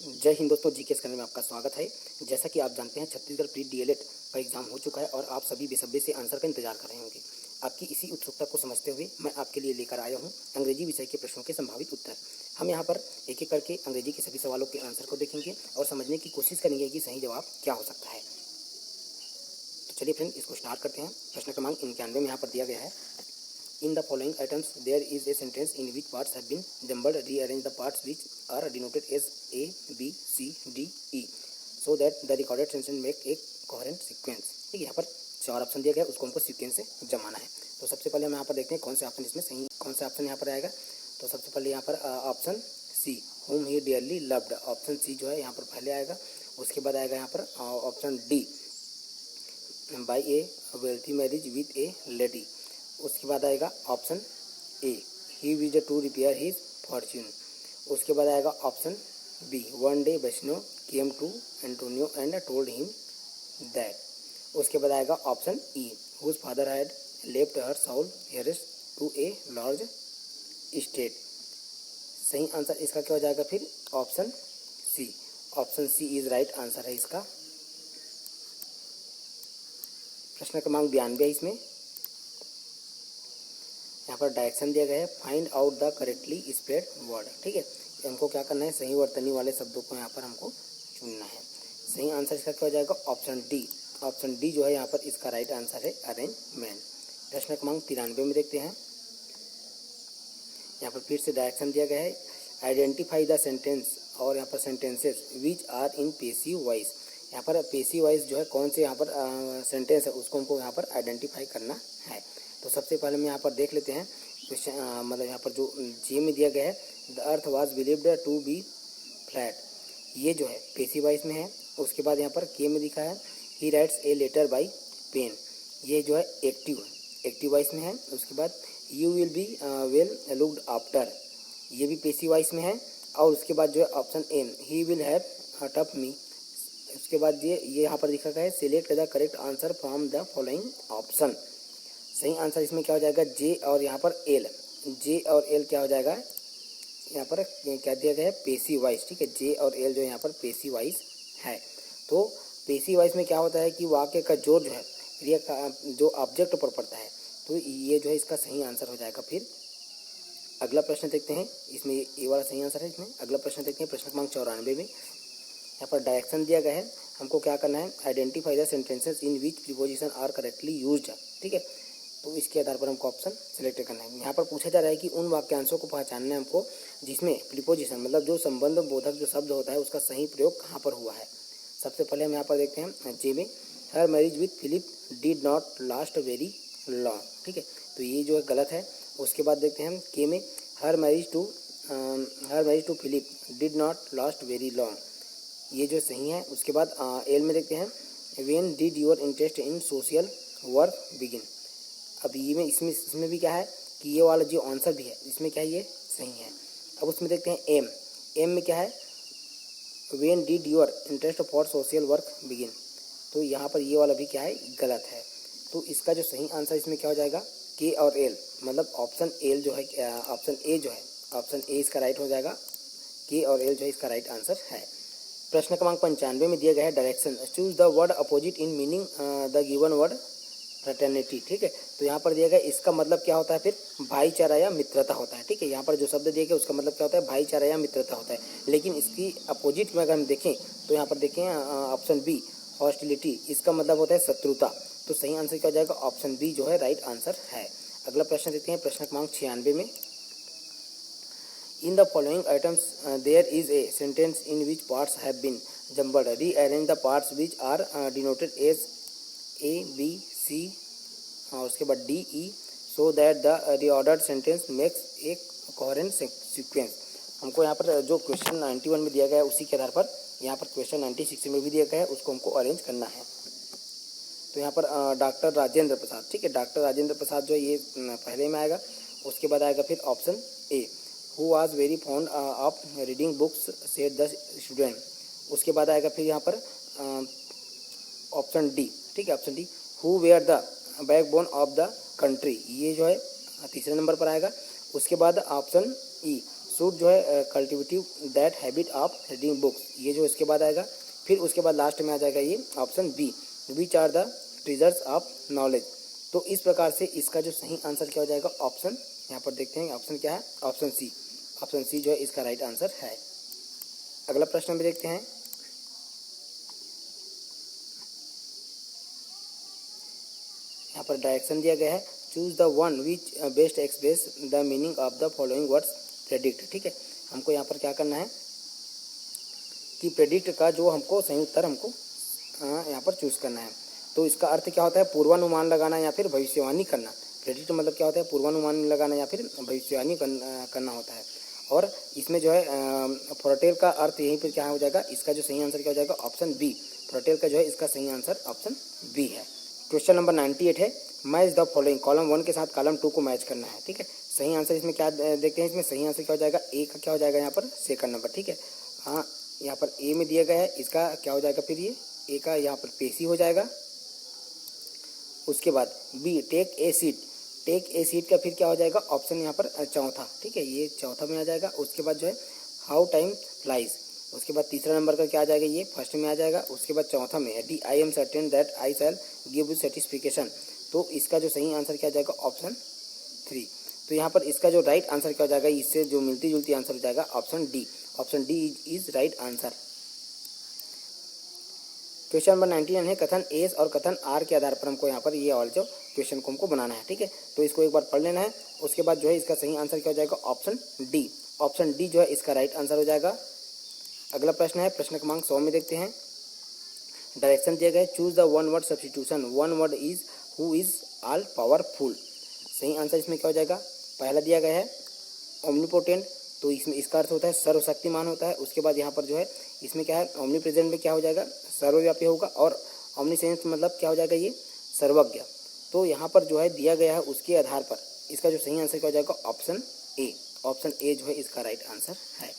जय हिंद दोस्तों, जीकेएस करने में आपका स्वागत है। जैसा कि आप जानते हैं, छत्तीसगढ़ प्री डीएलएड का एग्जाम हो चुका है और आप सभी बेसब्री से आंसर का इंतजार कर रहे होंगे। आपकी इसी उत्सुकता को समझते हुए मैं आपके लिए लेकर आया हूं अंग्रेजी विषय के प्रश्नों के संभावित उत्तर। हम यहां पर एक एक करके अंग्रेजी के सभी सवालों के आंसर को देखेंगे और समझने की कोशिश करेंगे कि सही जवाब क्या हो सकता है। तो चलिए फ्रेंड, इसको स्टार्ट करते हैं। प्रश्न क्रमांक 91 में यहाँ पर दिया गया है, In the following items, there is a sentence in which parts have been jumbled. Rearrange the parts which are denoted as A, B, C, D, E, so that the recorded sentence make a coherent sequence. ठीक है, यहाँ पर 4 option दिया गया है, उसको हमको sequence से जमाना है। तो सबसे पहले हम यहाँ पर देखते हैं कौन से ऑप्शन इसमें सही, कौन सा ऑप्शन यहाँ पर आएगा। तो सबसे पहले यहाँ पर option C, whom he dearly loved, option C जो है यहाँ पर पहले आएगा। उसके बाद आएगा यहाँ पर option D, by a wealthy marriage with a lady। उसके बाद आएगा option A, he wishes to repair his fortune. उसके बाद आएगा option B, one day Bassanio came to Antonio and told him that. उसके बाद आएगा option E, whose father had left her sole heirs to a large estate. सही answer इसका क्या हो जाएगा फिर? Option C. Option C is right answer है इसका। प्रश्न क्रमांक 92 है इसमें। यहाँ पर डायरेक्शन दिया गया है, find out the correctly spelled word. ठीक है, हमको क्या करना है, सही वर्तनी वाले शब्दों को यहाँ पर हमको चुनना है। सही आंसर इसका क्या हो जाएगा? Option D. ऑप्शन डी जो है यहाँ पर इसका राइट आंसर है, अरेंजमेंट। प्रश्न क्रमांक 93 में देखते हैं। यहाँ पर फिर से डायरेक्शन दिया गया है, आइडेंटिफाई द सेंटेंस, और यहाँ पर sentences which are in passive voice. यहाँ पर पेसिव वॉइस जो है कौन से यहाँ पर सेंटेंस है उसको हमको यहाँ पर आइडेंटिफाई करना है। तो सबसे पहले हम यहाँ पर देख लेते हैं क्वेश्चन, मतलब यहाँ पर जो जे में दिया गया है, the earth was believed to be flat, ये जो है पेसिव वॉइस में है। उसके बाद यहाँ पर के में लिखा है, he writes a letter by pen, ये जो है एक्टिव वॉइस में है। उसके बाद you will be well looked after, ये भी पेसिव वॉइस में है। और उसके बाद जो है option M, he will have tough me. उसके बाद ये यहाँ पर लिखा गया है, select the correct answer from the following option. सही आंसर इसमें क्या हो जाएगा? जे और यहाँ पर एल। जे और एल क्या हो जाएगा? यहाँ पर क्या दिया गया है? Passive voice. ठीक है, जे और एल जो यहाँ पर पेसिव वॉइस है। तो पेसिव वॉइस में क्या होता है कि वाक्य का जोर जो है क्रिया का जो ऑब्जेक्ट पर पड़ता है, तो ये जो है इसका सही आंसर हो जाएगा। फिर अगला प्रश्न देखते हैं, इसमें ये वाला सही आंसर है। इसमें अगला प्रश्न देखते हैं, प्रश्न क्रमांक 94 में। यहाँ पर डायरेक्शन दिया गया है, हमको क्या करना है, identify the sentences in which preposition are correctly used. ठीक है, तो इसके आधार पर हमको ऑप्शन सेलेक्ट करना है। यहाँ पर पूछा जा रहा है कि उन वाक्यांशों को पहचानना है हमको जिसमें प्रीपोजिशन मतलब जो संबंध बोधक जो शब्द होता है उसका सही प्रयोग कहाँ पर हुआ है। सबसे पहले हम यहाँ पर देखते हैं जे में, her marriage with Philip did not last very long. ठीक है, तो ये जो है गलत है। उसके बाद देखते हैं हम के में, her marriage to Philip did not last very long, ये जो सही है। उसके बाद एल में देखते हैं, when did your interest in social work begin. अब ये में इसमें भी क्या है कि ये वाला जो आंसर भी है इसमें क्या है, ये सही है। अब उसमें देखते हैं एम में क्या है, when did your interest for social work begin, तो यहाँ पर ये वाला भी क्या है, गलत है। तो इसका जो सही आंसर इसमें क्या हो जाएगा, के और एल, मतलब ऑप्शन एल जो है, ऑप्शन ए जो है, ऑप्शन ए इसका राइट हो जाएगा। के और एल जो है इसका राइट आंसर है। प्रश्न क्रमांक 95 में दिया गया है, direction, choose the word opposite in meaning the given word fraternity. ठीक है, तो यहाँ पर दिया गया इसका मतलब क्या होता है, फिर भाईचारा या मित्रता होता है। ठीक है, यहाँ पर जो शब्द दिया गया उसका मतलब क्या होता है, भाईचारा या मित्रता होता है। लेकिन इसकी अपोजिट में अगर हम देखें तो यहाँ पर देखें ऑप्शन बी, हॉस्टिलिटी, इसका मतलब होता है शत्रुता। तो सही आंसर क्या हो जाएगा? ऑप्शन बी जो है राइट आंसर है। अगला प्रश्न देखते हैं, प्रश्न क्रमांक 96 में। In the following items, there is a sentence in which parts have been jumbled. Rearrange the parts which are denoted as A, B, C, और उसके बाद D, E, so that the reordered sentence makes a coherent sequence। हमको यहाँ पर जो question 91 में दिया गया है उसी के आधार पर यहाँ पर क्वेश्चन 96 में भी दिया गया है, उसको हमको अरेंज करना है। तो यहाँ पर डॉक्टर राजेंद्र प्रसाद, ठीक है, डॉक्टर राजेंद्र प्रसाद जो है ये पहले में आएगा। उसके बाद आएगा फिर option A, who was very fond of reading books said the student. उसके बाद आएगा फिर यहाँ पर ऑप्शन डी। ठीक है, option D, who were the backbone of the country, ये जो है तीसरे नंबर पर आएगा। उसके बाद ऑप्शन ई, शुड जो है cultivate that habit of reading books, ये जो इसके बाद आएगा। फिर उसके बाद लास्ट में आ जाएगा ये option B, which are the treasures of knowledge. तो इस प्रकार से इसका जो सही आंसर क्या हो जाएगा, ऑप्शन, यहाँ पर देखते हैं ऑप्शन क्या है, ऑप्शन सी। ऑप्शन सी जो है इसका राइट आंसर है। अगला प्रश्न भी देखते हैं। यहाँ पर डायरेक्शन दिया गया है, choose the one which best express the meaning of the following words predict. ठीक है, हमको यहाँ पर क्या करना है कि प्रेडिक्ट का जो हमको सही उत्तर हमको यहाँ पर चूज करना है। तो इसका अर्थ क्या होता है, पूर्वानुमान लगाना या फिर भविष्यवाणी करना। प्रेडिक्ट मतलब क्या होता है, पूर्वानुमान लगाना या फिर भविष्यवाणी करना होता है। और इसमें जो है फोरटेल का अर्थ यहीं पर क्या हो जाएगा, इसका जो सही आंसर क्या हो जाएगा, ऑप्शन बी। फोरटेल का जो है इसका सही आंसर ऑप्शन बी है। क्वेश्चन नंबर 98 है, मैच द फॉलोइंग, कॉलम 1 के साथ कॉलम 2 को मैच करना है। ठीक है, सही आंसर इसमें क्या देखते हैं, इसमें सही आंसर क्या हो जाएगा, ए का क्या हो जाएगा यहाँ पर सेकंड नंबर। ठीक है, हाँ यहाँ पर ए में दिया गया है, इसका क्या हो जाएगा फिर ये ए का यहाँ पर पेशी हो जाएगा। उसके बाद B take a seat, take a seat का फिर क्या हो जाएगा, ऑप्शन यहाँ पर चौथा। ठीक है, ये चौथा में आ जाएगा। उसके बाद जो है हाउ टाइम फ्लाइज, उसके बाद तीसरा नंबर का क्या आ जाएगा, ये फर्स्ट में आ जाएगा। उसके बाद चौथा में D I am certain that I shell give you satisfaction. तो इसका जो सही आंसर क्या आ जाएगा, ऑप्शन 3। तो यहाँ पर इसका जो राइट आंसर क्या हो जाएगा, इससे जो मिलती जुलती आंसर हो जाएगा option D. Option D is right answer. Question number 99 है, कथन एस और कथन आर के आधार पर हमको यहाँ पर ये और जो क्वेश्चन को हमको बनाना है। ठीक है, तो इसको एक बार पढ़ लेना है। उसके बाद जो है इसका सही आंसर क्या हो जाएगा, ऑप्शन डी। ऑप्शन डी जो है इसका राइट आंसर हो जाएगा। अगला प्रश्न है, प्रश्न क्रमांक 100 में देखते हैं। डायरेक्शन दिया गया है, choose the one word substitution, one word is who is all powerful. सही आंसर इसमें क्या हो जाएगा, पहला दिया गया है ओमनीपोटेंट, तो इसमें इसका अर्थ होता है सर्वशक्तिमान होता है। उसके बाद यहाँ पर जो है इसमें क्या है, ओमनी प्रेजेंट में क्या हो जाएगा, सर्वव्यापी होगा। और ओमनीसेंस मतलब क्या हो जाएगा, ये सर्वज्ञ। तो यहाँ पर जो है दिया गया है उसके आधार पर इसका जो सही आंसर क्या हो जाएगा, ऑप्शन ए। ऑप्शन ए जो है इसका राइट आंसर है।